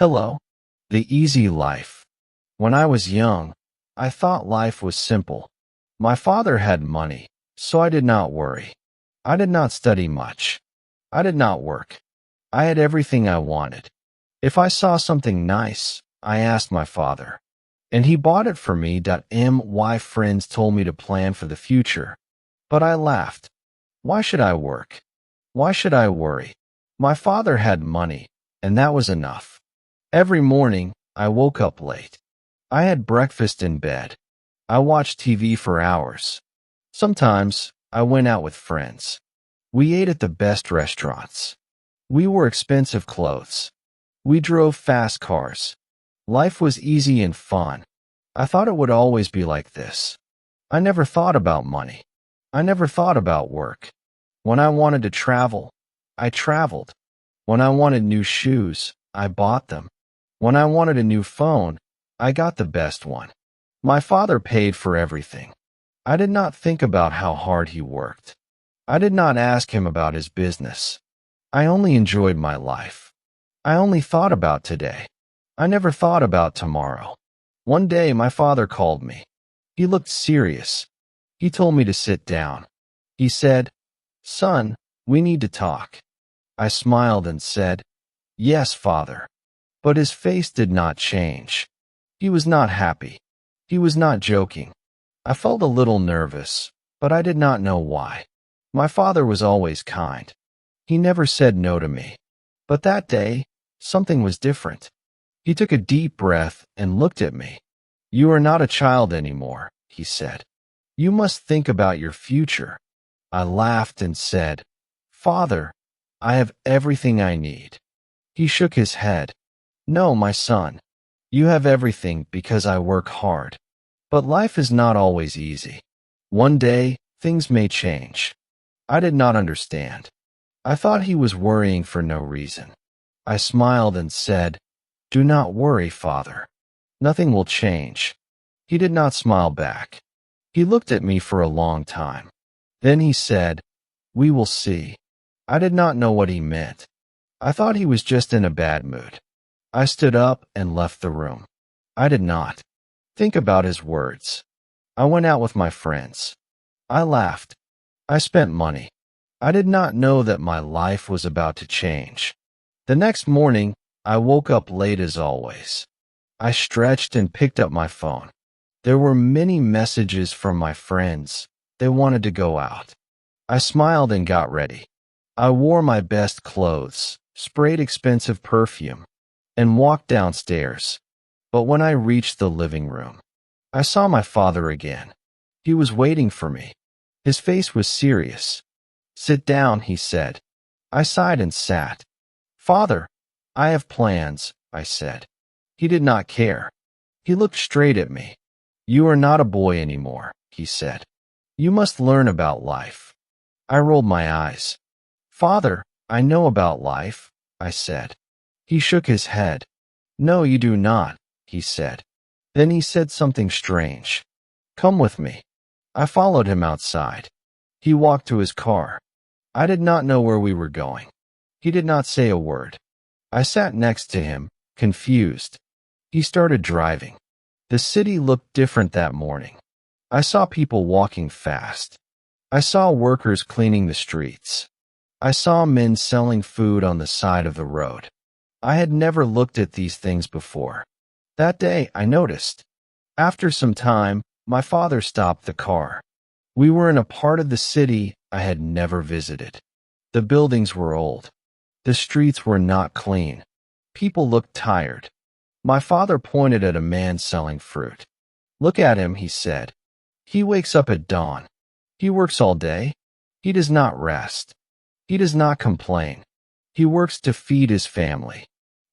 Hello. The easy life. When I was young, I thought life was simple. My father had money, so I did not worry. I did not study much. I did not work. I had everything I wanted. If I saw something nice, I asked my father, and he bought it for me. My friends told me to plan for the future, but I laughed. Why should I work? Why should I worry? My father had money, and that was enough. Every morning, I woke up late. I had breakfast in bed. I watched TV for hours. Sometimes, I went out with friends. We ate at the best restaurants. We wore expensive clothes. We drove fast cars. Life was easy and fun. I thought it would always be like this. I never thought about money. I never thought about work. When I wanted to travel, I traveled. When I wanted new shoes, I bought them. When I wanted a new phone, I got the best one. My father paid for everything. I did not think about how hard he worked. I did not ask him about his business. I only enjoyed my life. I only thought about today. I never thought about tomorrow. One day, my father called me. He looked serious. He told me to sit down. He said, "Son, we need to talk." I smiled and said, "Yes, father." But his face did not change. He was not happy. He was not joking. I felt a little nervous, but I did not know why. My father was always kind. He never said no to me. But that day, something was different. He took a deep breath and looked at me. "You are not a child anymore," he said. "You must think about your future." I laughed and said, "Father, I have everything I need." He shook his head. "No, my son. You have everything because I work hard. But life is not always easy. One day, things may change." I did not understand. I thought he was worrying for no reason. I smiled and said, "Do not worry, father. Nothing will change." He did not smile back. He looked at me for a long time. Then he said, "We will see." I did not know what he meant. I thought he was just in a bad mood. I stood up and left the room. I did not think about his words. I went out with my friends. I laughed. I spent money. I did not know that my life was about to change. The next morning, I woke up late as always. I stretched and picked up my phone. There were many messages from my friends. They wanted to go out. I smiled and got ready. I wore my best clothes, sprayed expensive perfume, and walked downstairs. But when I reached the living room, I saw my father again. He was waiting for me. His face was serious. "Sit down," he said. I sighed and sat. "Father, I have plans," I said. He did not care. He looked straight at me. "You are not a boy anymore," he said. "You must learn about life." I rolled my eyes. "Father, I know about life," I said. He shook his head. "No, you do not," he said. Then he said something strange. "Come with me." I followed him outside. He walked to his car. I did not know where we were going. He did not say a word. I sat next to him, confused. He started driving. The city looked different that morning. I saw people walking fast. I saw workers cleaning the streets. I saw men selling food on the side of the road. I had never looked at these things before. That day, I noticed. After some time, my father stopped the car. We were in a part of the city I had never visited. The buildings were old. The streets were not clean. People looked tired. My father pointed at a man selling fruit. "Look at him," he said. "He wakes up at dawn. He works all day. He does not rest. He does not complain. He works to feed his family."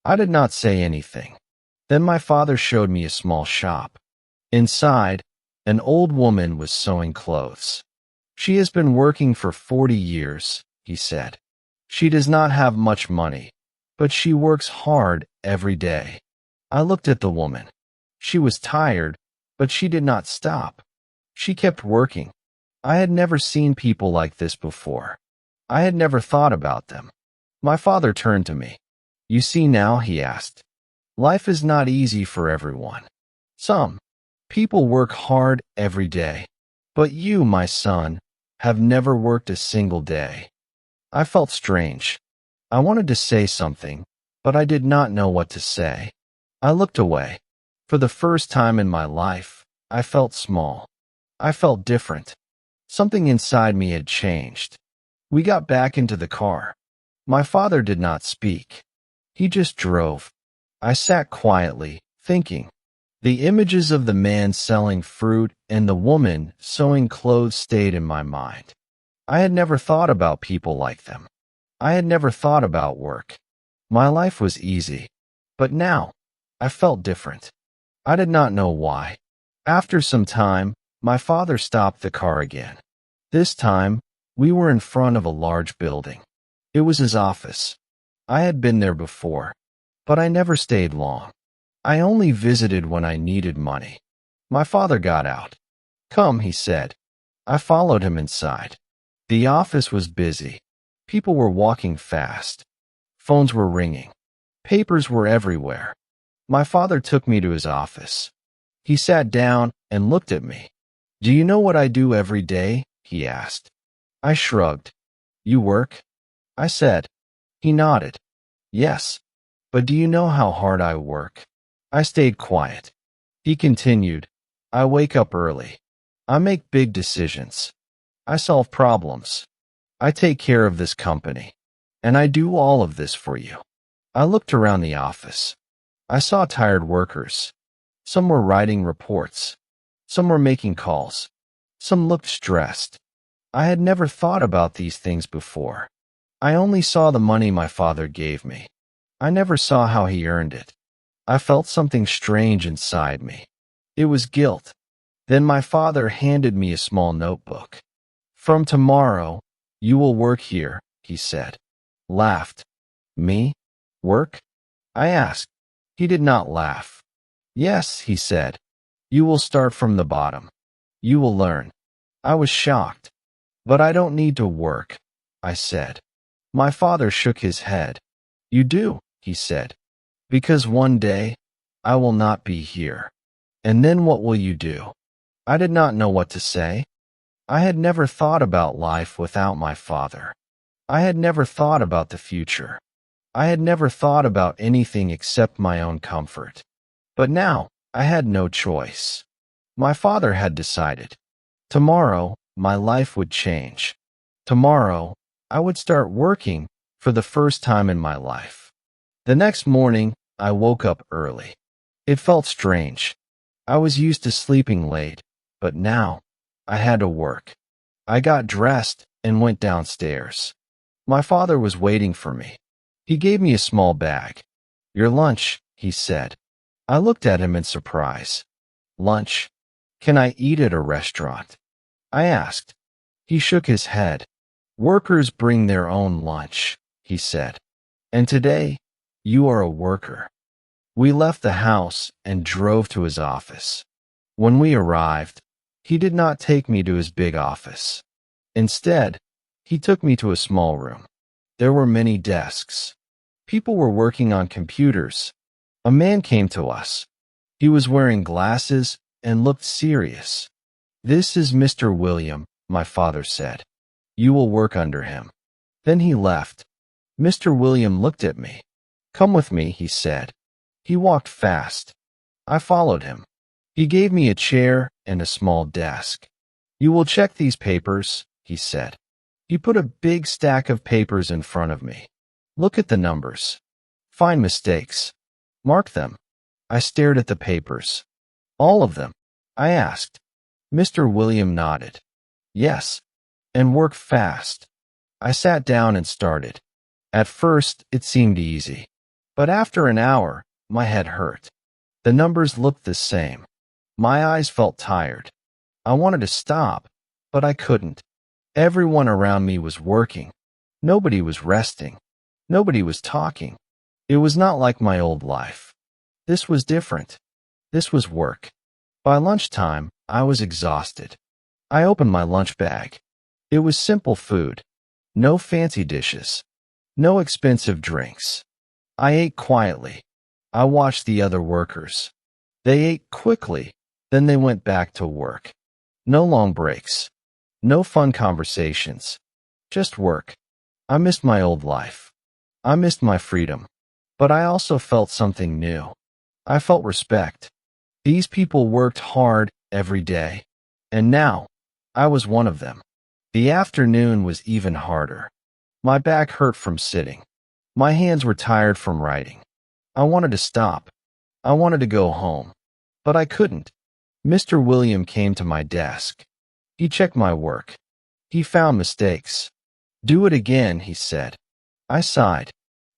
I did not say anything. Then my father showed me a small shop. Inside, an old woman was sewing clothes. "She has been working for 40 years, he said. "She does not have much money, but she works hard every day." I looked at the woman. She was tired, but she did not stop. She kept working. I had never seen people like this before. I had never thought about them. My father turned to me. "You see now?" he asked. Life is not easy for everyone. Some people work hard every day, but you, my son, have never worked a single day. I felt strange. I wanted to say something, but I did not know what to say. I looked away. For the first time in my life, I felt small. I felt different. Something inside me had changed. We got back into the car. My father did not speak. He just drove. I sat quietly, thinking. The images of the man selling fruit and the woman sewing clothes stayed in my mind. I had never thought about people like them. I had never thought about work. My life was easy. But now, I felt different. I did not know why. After some time, my father stopped the car again. This time, we were in front of a large building. It was his office. I had been there before, but I never stayed long. I only visited when I needed money. My father got out. "Come," he said. I followed him inside. The office was busy. People were walking fast. Phones were ringing. Papers were everywhere. My father took me to his office. He sat down and looked at me. "Do you know what I do every day?" he asked. I shrugged. "You work?" I said. He nodded. "Yes. But do you know how hard I work?" I stayed quiet. He continued. "I wake up early. I make big decisions. I solve problems. I take care of this company. And I do all of this for you." I looked around the office. I saw tired workers. Some were writing reports. Some were making calls. Some looked stressed. I had never thought about these things before. I only saw the money my father gave me. I never saw how he earned it. I felt something strange inside me. It was guilt. Then my father handed me a small notebook. "From tomorrow, you will work here," he said. Laughed. "Me? Work?" I asked. He did not laugh. "Yes," he said. "You will start from the bottom. You will learn." I was shocked. "But I don't need to work," I said. My father shook his head. "You do," he said. "Because one day, I will not be here. And then what will you do?" I did not know what to say. I had never thought about life without my father. I had never thought about the future. I had never thought about anything except my own comfort. But now, I had no choice. My father had decided. Tomorrow, my life would change. Tomorrow, I would start working for the first time in my life. The next morning, I woke up early. It felt strange. I was used to sleeping late, but now, I had to work. I got dressed and went downstairs. My father was waiting for me. He gave me a small bag. "Your lunch," he said. I looked at him in surprise. "Lunch? Can I eat at a restaurant?" I asked. He shook his head. "Workers bring their own lunch," he said. "And today, you are a worker." We left the house and drove to his office. When we arrived, he did not take me to his big office. Instead, he took me to a small room. There were many desks. People were working on computers. A man came to us. He was wearing glasses and looked serious. "This is Mr. William," my father said. "You will work under him." Then he left. Mr. William looked at me. "Come with me," he said. He walked fast. I followed him. He gave me a chair and a small desk. "You will check these papers," he said. He put a big stack of papers in front of me. "Look at the numbers. Find mistakes. Mark them." I stared at the papers. "All of them?" I asked. Mr. William nodded. "Yes. And work fast." I sat down and started. At first, it seemed easy. But after an hour, my head hurt. The numbers looked the same. My eyes felt tired. I wanted to stop, but I couldn't. Everyone around me was working. Nobody was resting. Nobody was talking. It was not like my old life. This was different. This was work. By lunchtime, I was exhausted. I opened my lunch bag. It was simple food. No fancy dishes. No expensive drinks. I ate quietly. I watched the other workers. They ate quickly, then they went back to work. No long breaks. No fun conversations. Just work. I missed my old life. I missed my freedom. But I also felt something new. I felt respect. These people worked hard every day. And now, I was one of them. The afternoon was even harder. My back hurt from sitting. My hands were tired from writing. I wanted to stop. I wanted to go home. But I couldn't. Mr. William came to my desk. He checked my work. He found mistakes. "Do it again," he said. I sighed.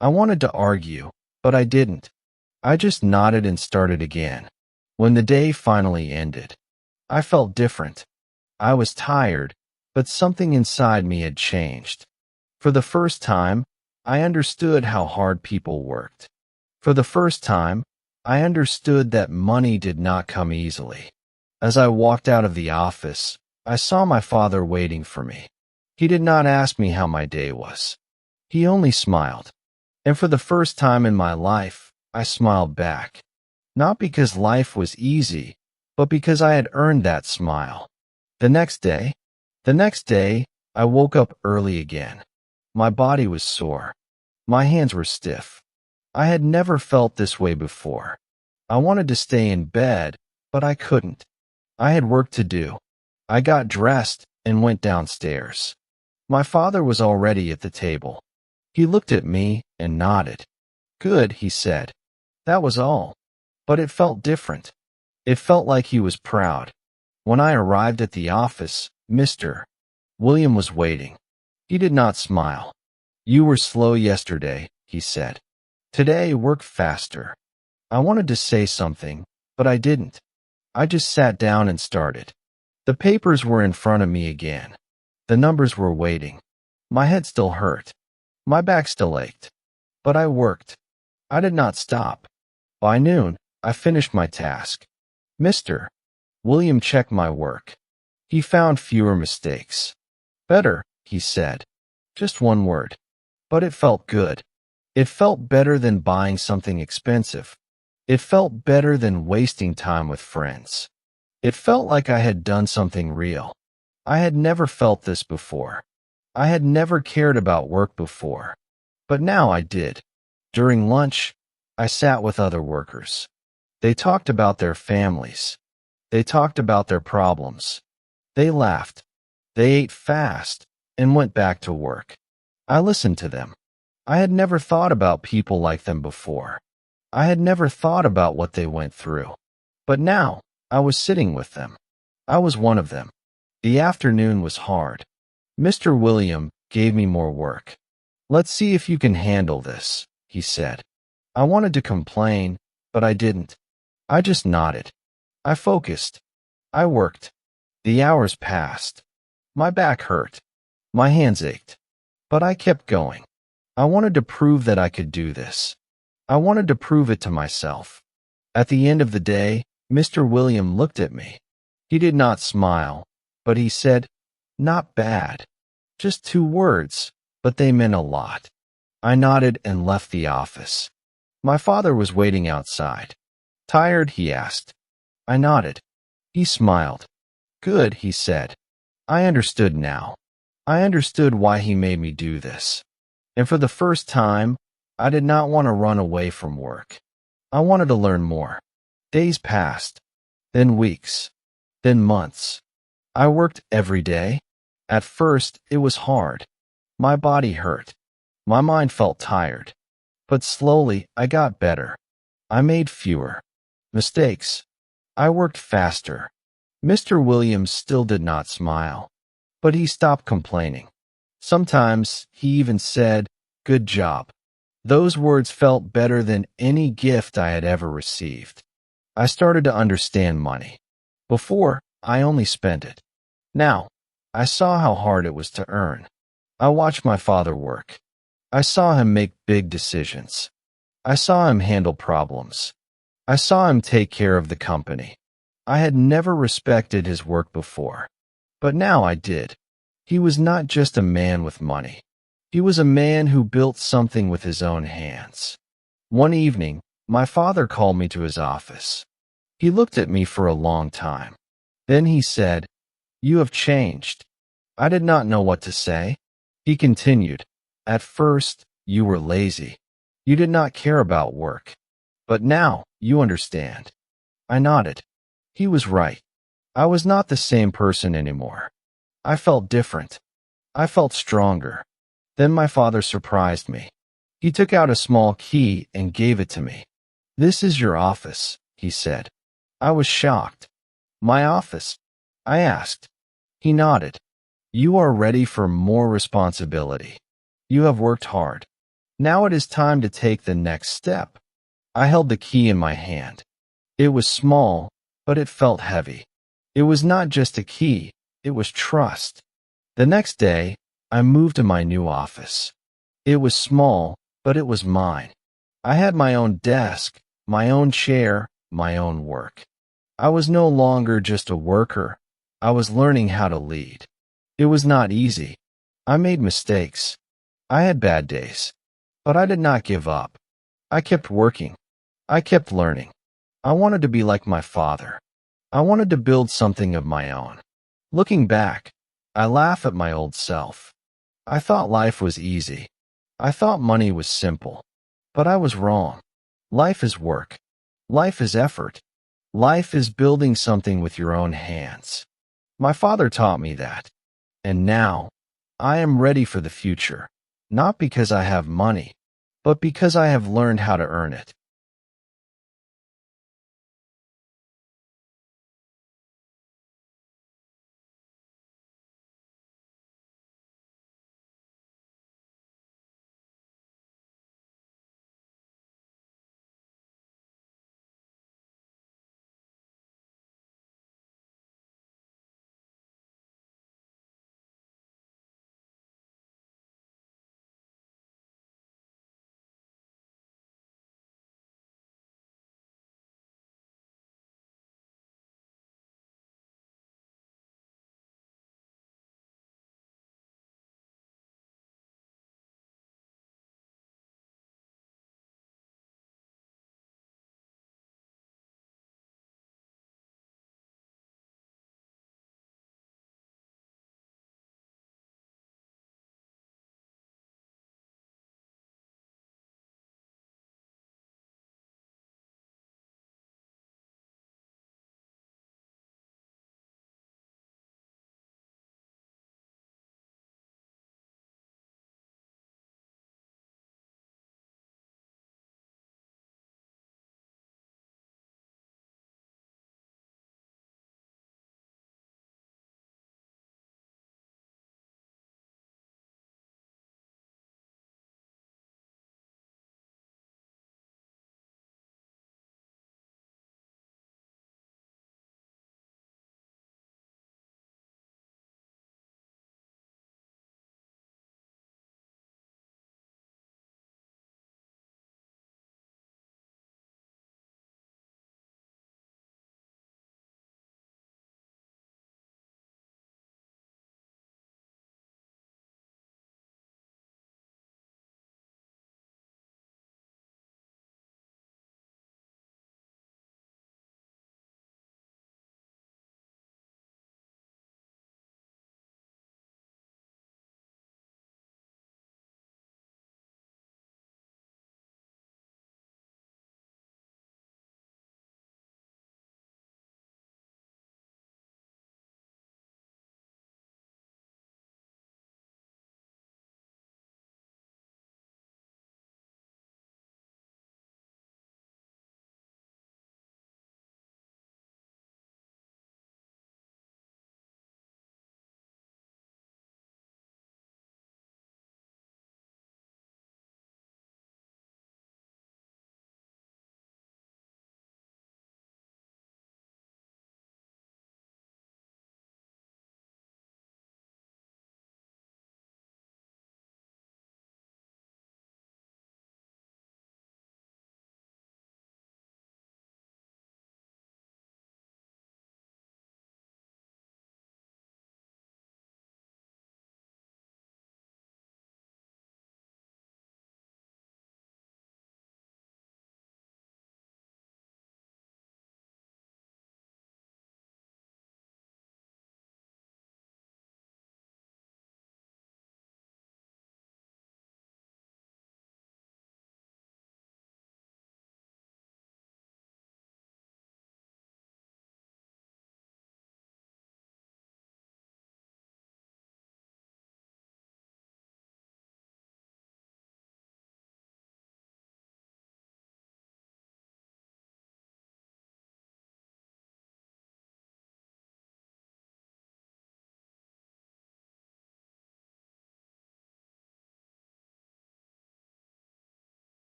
I wanted to argue, but I didn't. I just nodded and started again. When the day finally ended, I felt different. I was tired, but something inside me had changed. For the first time, I understood how hard people worked. For the first time, I understood that money did not come easily. As I walked out of the office, I saw my father waiting for me. He did not ask me how my day was. He only smiled. And for the first time in my life, I smiled back. Not because life was easy, but because I had earned that smile. The next day, I woke up early again. My body was sore. My hands were stiff. I had never felt this way before. I wanted to stay in bed, but I couldn't. I had work to do. I got dressed and went downstairs. My father was already at the table. He looked at me and nodded. "Good," he said. That was all. But it felt different. It felt like he was proud. When I arrived at the office, Mr. William was waiting. He did not smile. "You were slow yesterday," he said. "Today, work faster." I wanted to say something, but I didn't. I just sat down and started. The papers were in front of me again. The numbers were waiting. My head still hurt. My back still ached. But I worked. I did not stop. By noon, I finished my task. Mr. William checked my work. He found fewer mistakes. "Better," he said. Just one word. But it felt good. It felt better than buying something expensive. It felt better than wasting time with friends. It felt like I had done something real. I had never felt this before. I had never cared about work before. But now I did. During lunch, I sat with other workers. They talked about their families. They talked about their problems. They laughed. They ate fast and went back to work. I listened to them. I had never thought about people like them before. I had never thought about what they went through. But now, I was sitting with them. I was one of them. The afternoon was hard. Mr. William gave me more work. "Let's see if you can handle this," he said. I wanted to complain, but I didn't. I just nodded. I focused. I worked. The hours passed. My back hurt. My hands ached. But I kept going. I wanted to prove that I could do this. I wanted to prove it to myself. At the end of the day, Mr. William looked at me. He did not smile, but he said, "Not bad." Just 2 words, but they meant a lot. I nodded and left the office. My father was waiting outside. "Tired?" he asked. I nodded. He smiled. "Good," he said. I understood now. I understood why he made me do this. And for the first time, I did not want to run away from work. I wanted to learn more. Days passed, then weeks, then months. I worked every day. At first, it was hard. My body hurt. My mind felt tired. But slowly, I got better. I made fewer mistakes. I worked faster. Mr. Williams still did not smile, but he stopped complaining. Sometimes he even said, "Good job." Those words felt better than any gift I had ever received. I started to understand money. Before, I only spent it. Now, I saw how hard it was to earn. I watched my father work. I saw him make big decisions. I saw him handle problems. I saw him take care of the company. I had never respected his work before, but now I did. He was not just a man with money. He was a man who built something with his own hands. One evening, My father called me to his office. He looked at me for a long time. Then he said, "You have changed." I did not know what to say. He continued, "At first, you were lazy. You did not care about work. But now, you understand." I nodded. He was right. I was not the same person anymore. I felt different. I felt stronger. Then my father surprised me. He took out a small key and gave it to me. "This is your office," he said. I was shocked. "My office?" I asked. He nodded. "You are ready for more responsibility. You have worked hard. Now it is time to take the next step." I held the key in my hand. It was small, but it felt heavy. It was not just a key, it was trust. The next day, I moved to my new office. It was small, but it was mine. I had my own desk, my own chair, my own work. I was no longer just a worker. I was learning how to lead. It was not easy. I made mistakes. I had bad days. But I did not give up. I kept working. I kept learning. I wanted to be like my father. I wanted to build something of my own. Looking back, I laugh at my old self. I thought life was easy. I thought money was simple. But I was wrong. Life is work. Life is effort. Life is building something with your own hands. My father taught me that. And now, I am ready for the future. Not because I have money, but because I have learned how to earn it.